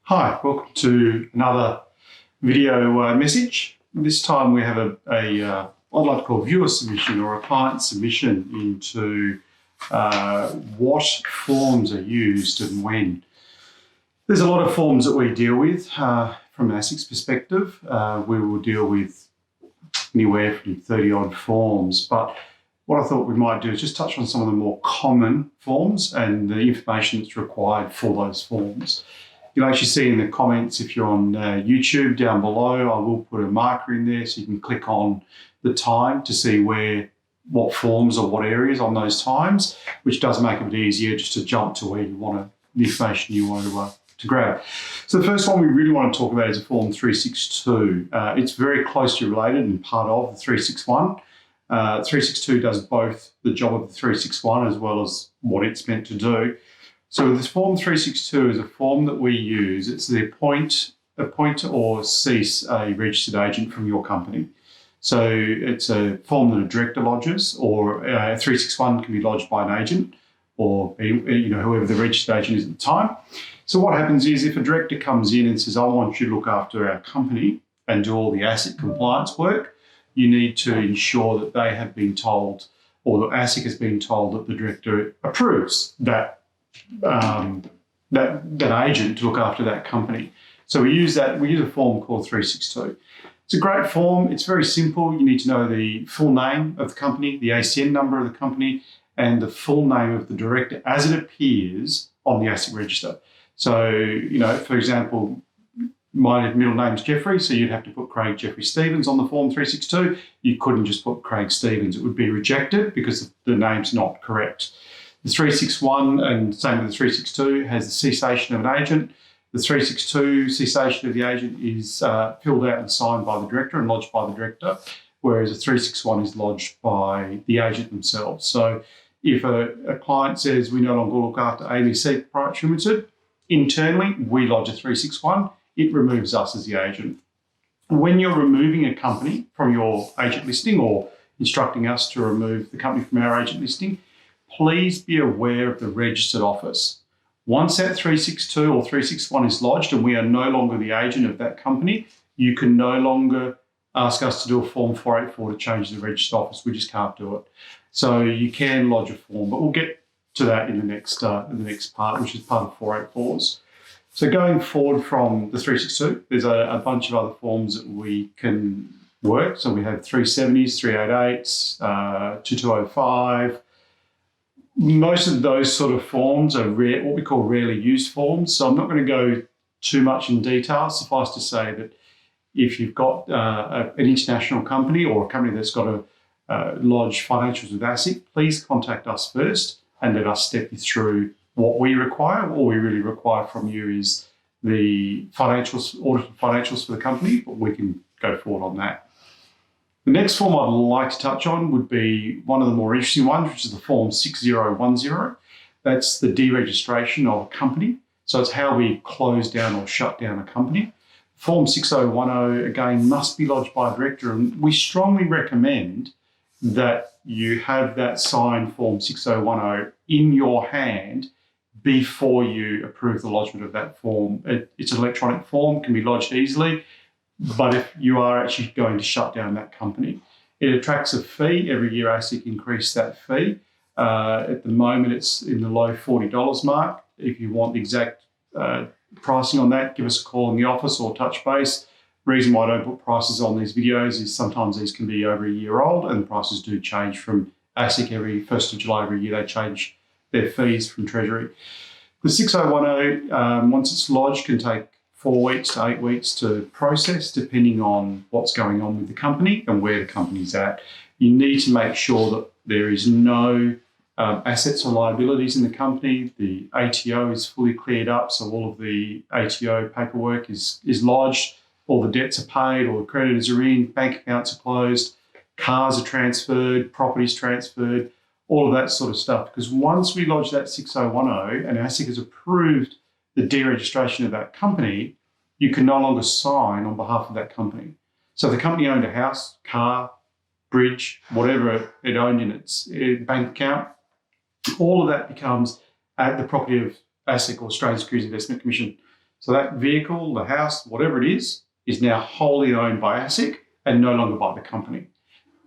Hi, welcome to another video message. This time we have what I'd like to call viewer submission or a client submission into what forms are used and when. There's a lot of forms that we deal with from an ASIC's perspective. We will deal with anywhere from 30 odd forms, but what I thought we might do is just touch on some of the more common forms and the information that's required for those forms. You'll actually see in the comments, if you're on YouTube down below, I will put a marker in there so you can click on the time to see what forms or what areas on those times, which does make it a bit easier just to jump to where you want the information you want to grab. So the first one we really want to talk about is a Form 362. It's very closely related and part of the 361. 362 does both the job of the 361 as well as what it's meant to do. So this Form 362 is a form that we use. It's the appoint or cease a registered agent from your company. So it's a form that a director lodges, or 361 can be lodged by an agent or whoever the registered agent is at the time. So what happens is if a director comes in and says, I want you to look after our company and do all the ASIC compliance work, you need to ensure that they have been told, or the ASIC has been told that the director approves that agent to look after that company. So we use a form called 362. It's a great form. It's very simple. You need to know the full name of the company, the ACN number of the company, and the full name of the director as it appears on the ASIC register. So, for example, my middle name's Jeffrey, so you'd have to put Craig Jeffrey Stevens on the Form 362. You couldn't just put Craig Stevens. It would be rejected because the name's not correct. The 361 and same with the 362 has the cessation of an agent. The 362 cessation of the agent is filled out and signed by the director and lodged by the director, whereas the 361 is lodged by the agent themselves. So if a client says we no longer look after ABC Proprietary Limited, internally we lodge a 361, it removes us as the agent. When you're removing a company from your agent listing or instructing us to remove the company from our agent listing, please be aware of the registered office. Once that 362 or 361 is lodged and we are no longer the agent of that company, you can no longer ask us to do a Form 484 to change the registered office. We just can't do it. So you can lodge a form, but we'll get to that in the next part, which is part of 484s. So going forward from the 362, there's a bunch of other forms that we can work. So we have 370s, 388s, 2205. Most of those sort of forms are what we call rarely used forms. So I'm not going to go too much in detail. Suffice to say that if you've got an international company or a company that's got to lodge financials with ASIC, please contact us first and let us step you through what we require. All we really require from you is the audited financials for the company, but we can go forward on that. The next form I'd like to touch on would be one of the more interesting ones, which is the Form 6010. That's the deregistration of a company. So it's how we close down or shut down a company. Form 6010, again, must be lodged by a director, and we strongly recommend that you have that signed Form 6010 in your hand before you approve the lodgement of that form. It's an electronic form, can be lodged easily. But if you are actually going to shut down that company, it attracts a fee. Every year ASIC increase that fee. At the moment, it's in the low $40 mark. If you want the exact pricing on that, give us a call in the office or touch base. The reason why I don't put prices on these videos is sometimes these can be over a year old and the prices do change from ASIC every 1st of July every year. They change their fees from Treasury. The 6010, once it's lodged, can take 4 weeks to 8 weeks to process, depending on what's going on with the company and where the company's at. You need to make sure that there is no assets or liabilities in the company. The ATO is fully cleared up, so all of the ATO paperwork is lodged, all the debts are paid, all the creditors are in, bank accounts are closed, cars are transferred, properties transferred, all of that sort of stuff. Because once we lodge that 6010 and ASIC has approved the deregistration of that company, you can no longer sign on behalf of that company. So if the company owned a house, car, bridge, whatever it owned in its bank account, all of that becomes at the property of ASIC or Australian Securities Investment Commission. So that vehicle, the house, whatever it is now wholly owned by ASIC and no longer by the company.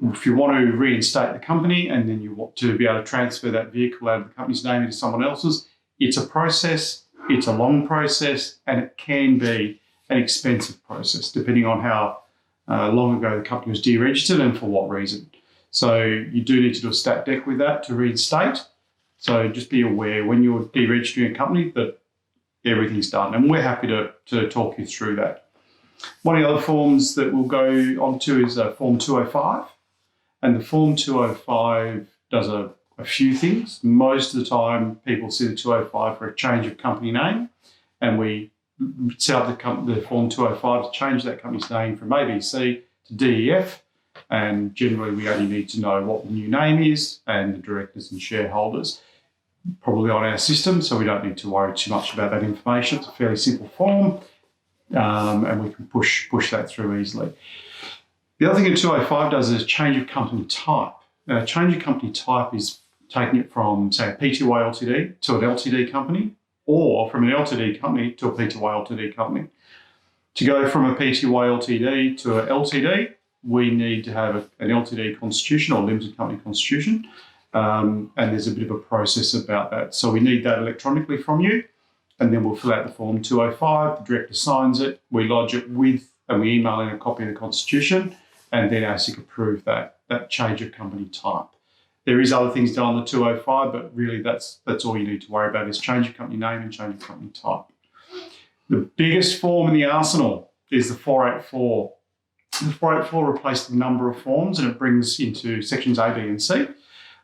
If you want to reinstate the company and then you want to be able to transfer that vehicle out of the company's name into someone else's, it's a process, it's a long process, and it can be an expensive process depending on how long ago the company was deregistered and for what reason. So you do need to do a stat dec with that to reinstate. So just be aware when you're deregistering a company that everything's done, and we're happy to talk you through that. One of the other forms that we'll go on to is Form 205. And the Form 205 does a few things. Most of the time, people see the 205 for a change of company name, and we set up the Form 205 to change that company's name from ABC to DEF, and generally we only need to know what the new name is and the directors and shareholders, probably on our system, so we don't need to worry too much about that information. It's a fairly simple form, and we can push that through easily. The other thing that 205 does is change of company type. Now, change of company type is taking it from, say, a Pty Ltd to an Ltd company, or from an Ltd company to a Pty Ltd company. To go from a Pty Ltd to an Ltd, we need to have an Ltd constitution or limited company constitution, and there's a bit of a process about that. So we need that electronically from you, and then we'll fill out the Form 205, the director signs it, we lodge it with, and we email in a copy of the constitution, and then ASIC approve that change of company type. There is other things done on the 205, but really that's all you need to worry about is change of company name and change of company type. The biggest form in the arsenal is the 484. The 484 replaced a number of forms, and it brings into sections A, B, and C.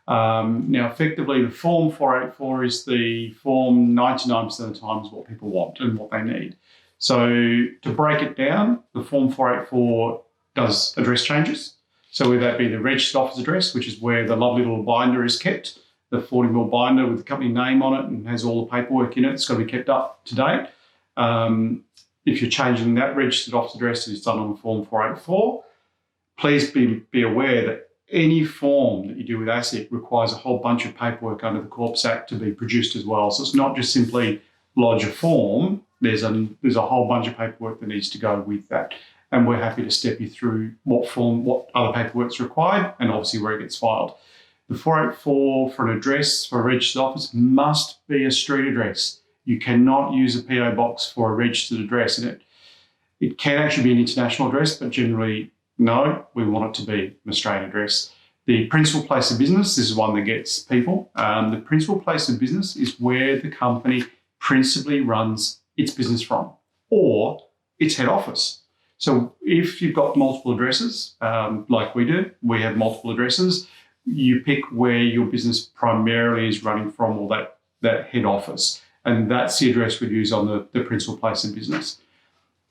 Now, effectively, the Form 484 is the form 99% of the time is what people want and what they need. So to break it down, the Form 484 does address changes. So whether that be the registered office address, which is where the lovely little binder is kept, the 40mm binder with the company name on it and has all the paperwork in it, it's got to be kept up to date. If you're changing that registered office address, it's done on the Form 484. Please be aware that any form that you do with ASIC requires a whole bunch of paperwork under the Corps Act to be produced as well. So it's not just simply lodge a form. There's a whole bunch of paperwork that needs to go with that. And we're happy to step you through what other paperwork is required and obviously where it gets filed. The 484 for an address for a registered office must be a street address. You cannot use a PO box for a registered address in it. It can actually be an international address, but generally, no, we want it to be an Australian address. The principal place of business, this is one that gets people. The principal place of business is where the company principally runs its business from, or its head office. So if you've got multiple addresses, like we do, we have multiple addresses, you pick where your business primarily is running from, or that head office. And that's the address we'd use on the principal place of business.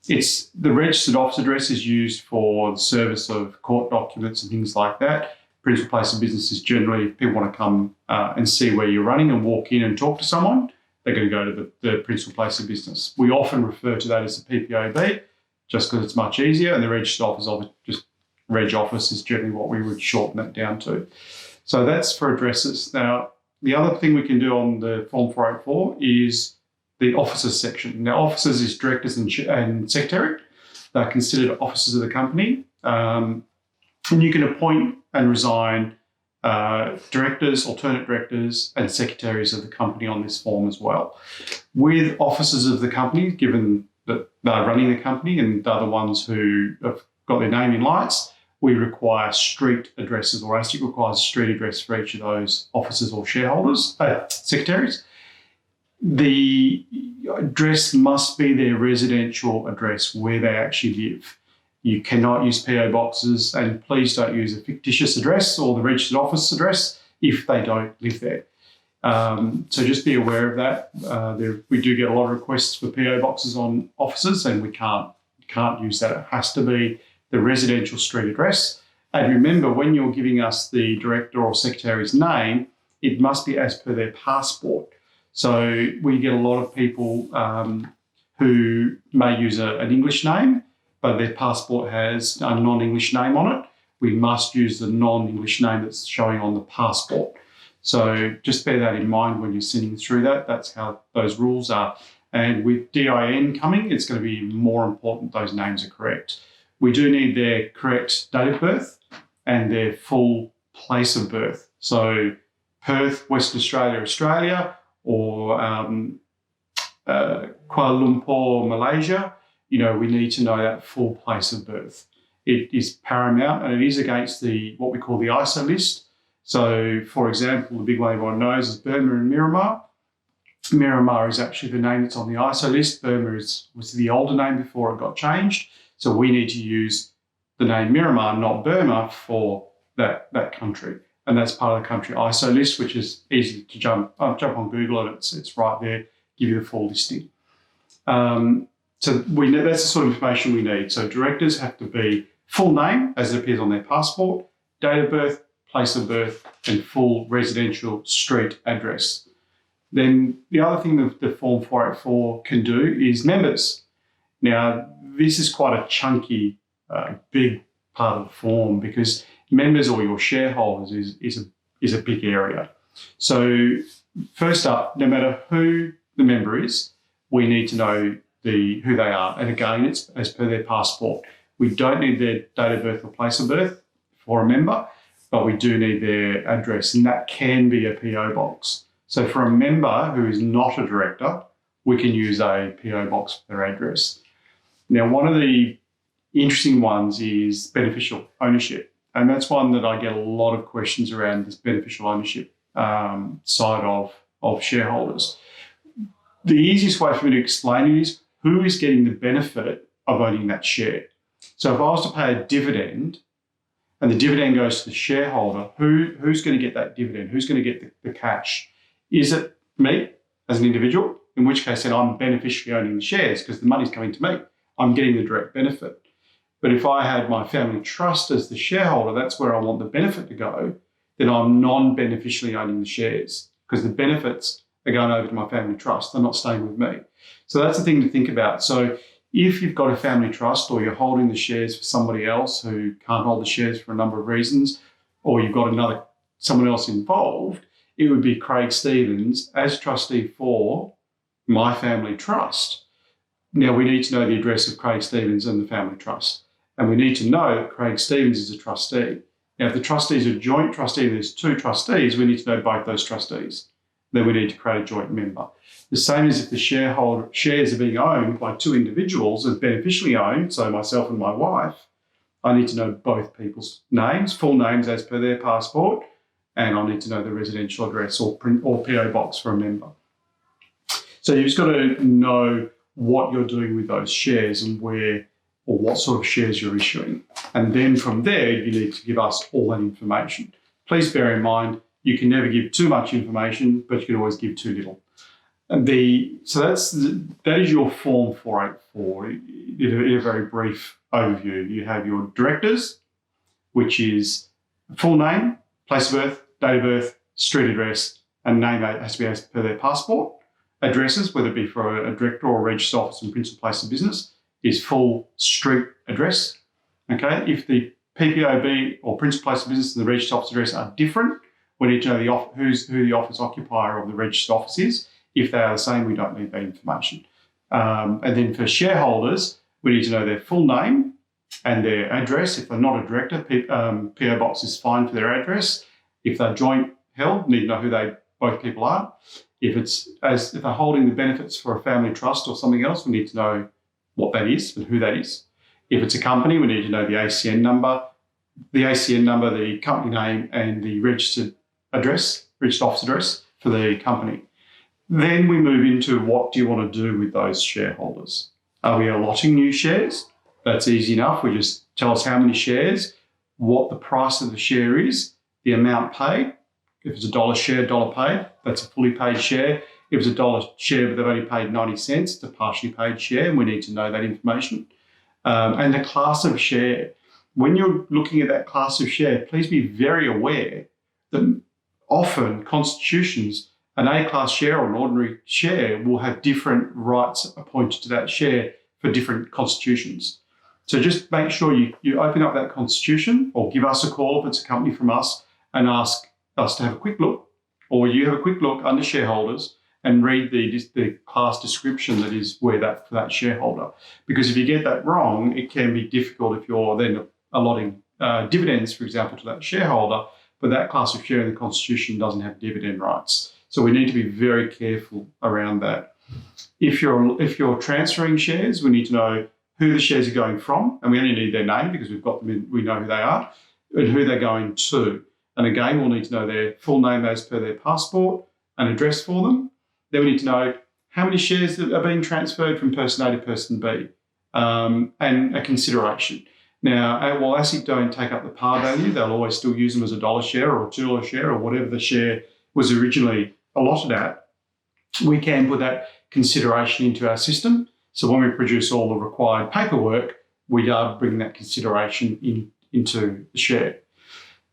It's the registered office address is used for the service of court documents and things like that. Principal place of business is generally, if people want to come and see where you're running and walk in and talk to someone, they're going to go to the principal place of business. We often refer to that as the PPOB, just because it's much easier, and the registered office just reg office is generally what we would shorten that down to. So that's for addresses. Now, the other thing we can do on the Form 484 is the officers section. Now, officers is directors and secretary. They're considered officers of the company. And you can appoint and resign directors, alternate directors, and secretaries of the company on this form as well. With officers of the company, given that they're running the company and they're the ones who have got their name in lights, we require street addresses, or ASIC requires a street address for each of those officers or shareholders, secretaries. The address must be their residential address where they actually live. You cannot use PO boxes, and please don't use a fictitious address or the registered office address if they don't live there. So just be aware of that. We do get a lot of requests for PO boxes on offices, and we can't use that. It has to be the residential street address. And remember, when you're giving us the director or secretary's name, it must be as per their passport. So we get a lot of people who may use an English name, but their passport has a non-English name on it. We must use the non-English name that's showing on the passport. So just bear that in mind when you're sending through that. That's how those rules are. And with DIN coming, it's going to be more important those names are correct. We do need their correct date of birth and their full place of birth. So Perth, Western Australia, Australia, or Kuala Lumpur, Malaysia, we need to know that full place of birth. It is paramount, and it is against what we call the ISO list. So, for example, the big one everyone knows is Burma and Myanmar. Myanmar is actually the name that's on the ISO list. Burma was the older name before it got changed. So we need to use the name Myanmar, not Burma, for that country. And that's part of the country ISO list, which is easy to jump on Google, and it's right there, give you the full listing. So that's the sort of information we need. So directors have to be full name as it appears on their passport, date of birth, place of birth, and full residential street address. Then the other thing that the Form 484 can do is members. Now, this is quite a chunky, big part of the form, because members or your shareholders is a big area. So first up, no matter who the member is, we need to know who they are. And again, it's as per their passport. We don't need their date of birth or place of birth for a member, but we do need their address, and that can be a PO box. So for a member who is not a director, we can use a PO box for their address. Now, one of the interesting ones is beneficial ownership, and that's one that I get a lot of questions around, this beneficial ownership side of shareholders. The easiest way for me to explain it is who is getting the benefit of owning that share. So if I was to pay a dividend and the dividend goes to the shareholder, who's going to get that dividend? Who's going to get the cash? Is it me as an individual? In which case then I'm beneficially owning the shares because the money's coming to me. I'm getting the direct benefit. But if I had my family trust as the shareholder, that's where I want the benefit to go, then I'm non-beneficially owning the shares because the benefits are going over to my family trust. They're not staying with me. So that's the thing to think about. So if you've got a family trust or you're holding the shares for somebody else who can't hold the shares for a number of reasons, or you've got someone else involved, it would be Craig Stevens as trustee for my family trust. Now, we need to know the address of Craig Stevens and the family trust. And we need to know that Craig Stevens is a trustee. Now, if the trustees are joint trustee and there's two trustees, we need to know both those trustees. Then we need to create a joint member. The same as if the shares are being owned by two individuals as beneficially owned, so myself and my wife, I need to know both people's names, full names as per their passport, and I need to know the residential address or PO box for a member. So you've just got to know what you're doing with those shares and where or what sort of shares you're issuing. And then from there, you need to give us all that information. Please bear in mind, you can never give too much information, but you can always give too little. And that is your Form 484 in a very brief overview. You have your directors, which is full name, place of birth, date of birth, street address, and name has to be as per their passport. Addresses, whether it be for a director or a registered office and principal place of business, is full street address. Okay, if the PPOB or principal place of business and the registered office address are different, we need to know who the office occupier of the registered office is. If they are the same, we don't need that information. And then for shareholders, we need to know their full name and their address. If they're not a director, PO box is fine for their address. If they're joint held, need to know who both people are. If they're holding the benefits for a family trust or something else, we need to know what that is and who that is. If it's a company, we need to know the ACN number, the company name, and the registered office address for the company. Then we move into what do you want to do with those shareholders? Are we allotting new shares? That's easy enough. We just tell us how many shares, what the price of the share is, the amount paid. If it's $1 share, $1 paid, that's a fully paid share. If it's $1 share but they've only paid 90 cents, it's a partially paid share, and we need to know that information. And the class of share. When you're looking at that class of share, please be very aware that often constitutions, an A-class share or an ordinary share will have different rights appointed to that share for different constitutions. So just make sure you open up that constitution or give us a call if it's a company from us and ask us to have a quick look, or you have a quick look under shareholders and read the class description that is for that shareholder. Because if you get that wrong, it can be difficult if you're then allotting dividends, for example, to that shareholder, but that class of share in the Constitution doesn't have dividend rights. So we need to be very careful around that. If you're transferring shares, we need to know who the shares are going from, and we only need their name because we've got them in, we know who they are, and who they're going to. And again, we'll need to know their full name as per their passport, an address for them. Then we need to know how many shares that are being transferred from person A to person B, and a consideration. Now, while ASIC don't take up the par value, they'll always still use them as a $1 share or a $2 share or whatever the share was originally allotted at. We can put that consideration into our system. So when we produce all the required paperwork, we are bringing that consideration into the share,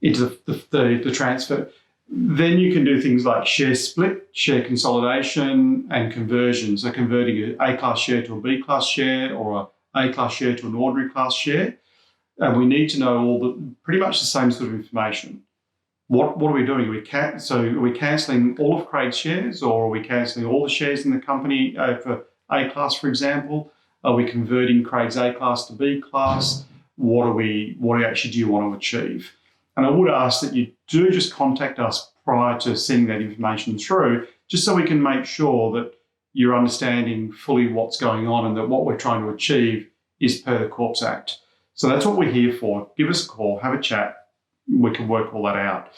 into the transfer. Then you can do things like share split, share consolidation, and conversion. So converting an A-class share to a B-class share or an A-class share to an ordinary class share. And we need to know pretty much the same sort of information. What are we doing? Are we cancelling all of Craig's shares, or are we cancelling all the shares in the company for A-class, for example? Are we converting Craig's A-class to B-class? What actually do you want to achieve? And I would ask that you do just contact us prior to sending that information through, just so we can make sure that you're understanding fully what's going on and that what we're trying to achieve is per the Corps Act. So that's what we're here for. Give us a call, have a chat. We can work all that out.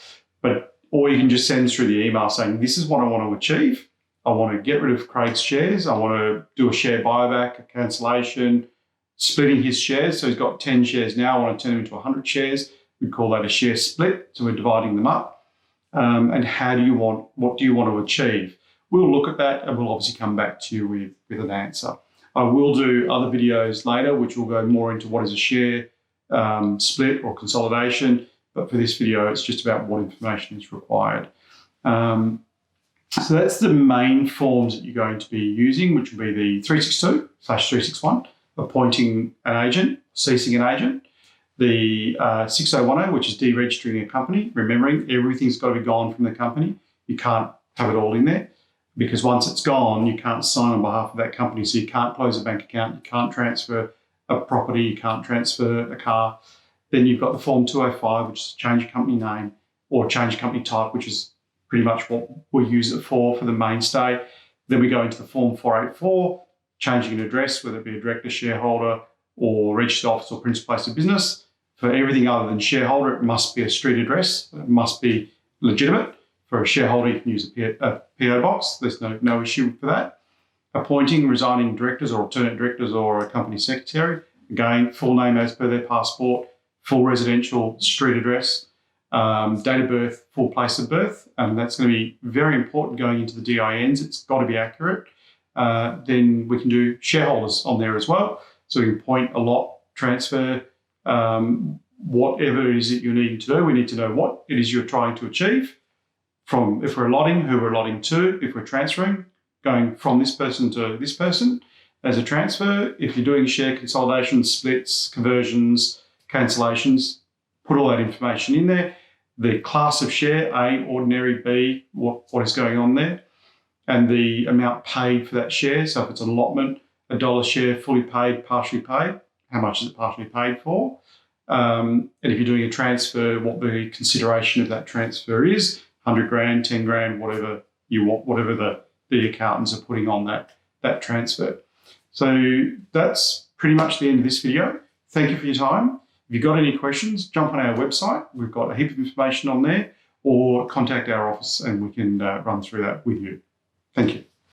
Or you can just send through the email saying, this is what I want to achieve. I want to get rid of Craig's shares. I want to do a share buyback, a cancellation, splitting his shares. So he's got 10 shares now. I want to turn them into 100 shares. We call that a share split. So we're dividing them up. And what do you want to achieve? We'll look at that and we'll obviously come back to you with an answer. I will do other videos later, which will go more into what is a share split or consolidation. But for this video, it's just about what information is required. So that's the main forms that you're going to be using, which will be the 362/361, appointing an agent, ceasing an agent. The 6010, which is deregistering a company, remembering everything's got to be gone from the company. You can't have it all in there because once it's gone, you can't sign on behalf of that company. So you can't close a bank account, you can't transfer a property, you can't transfer a car. Then you've got the Form 205, which is change of company name or change of company type, which is pretty much what we use it for the mainstay. Then we go into the Form 484, changing an address, whether it be a director, shareholder, or registered office or principal place of business. For everything other than shareholder, it must be a street address. It must be legitimate. For a shareholder, you can use a PO box. There's no issue for that. Appointing, resigning directors or alternate directors or a company secretary. Again, full name as per their passport, full residential street address, date of birth, full place of birth. And that's going to be very important going into the DINs. It's got to be accurate. Then we can do shareholders on there as well. So we can appoint, allot, transfer, whatever it is that you're needing to do. We need to know what it is you're trying to achieve. From if we're allotting, who we're allotting to, if we're transferring, going from this person to this person as a transfer. If you're doing share consolidation, splits, conversions, cancellations, put all that information in there. The class of share, A, ordinary, B, what is going on there, and the amount paid for that share. So if it's an allotment, $1 share, fully paid, partially paid, how much is it partially paid for? And if you're doing a transfer, what the consideration of that transfer is, 100 grand, 10 grand, whatever you want, whatever the accountants are putting on that transfer. So that's pretty much the end of this video. Thank you for your time. If you've got any questions, jump on our website. We've got a heap of information on there, or contact our office and we can run through that with you. Thank you.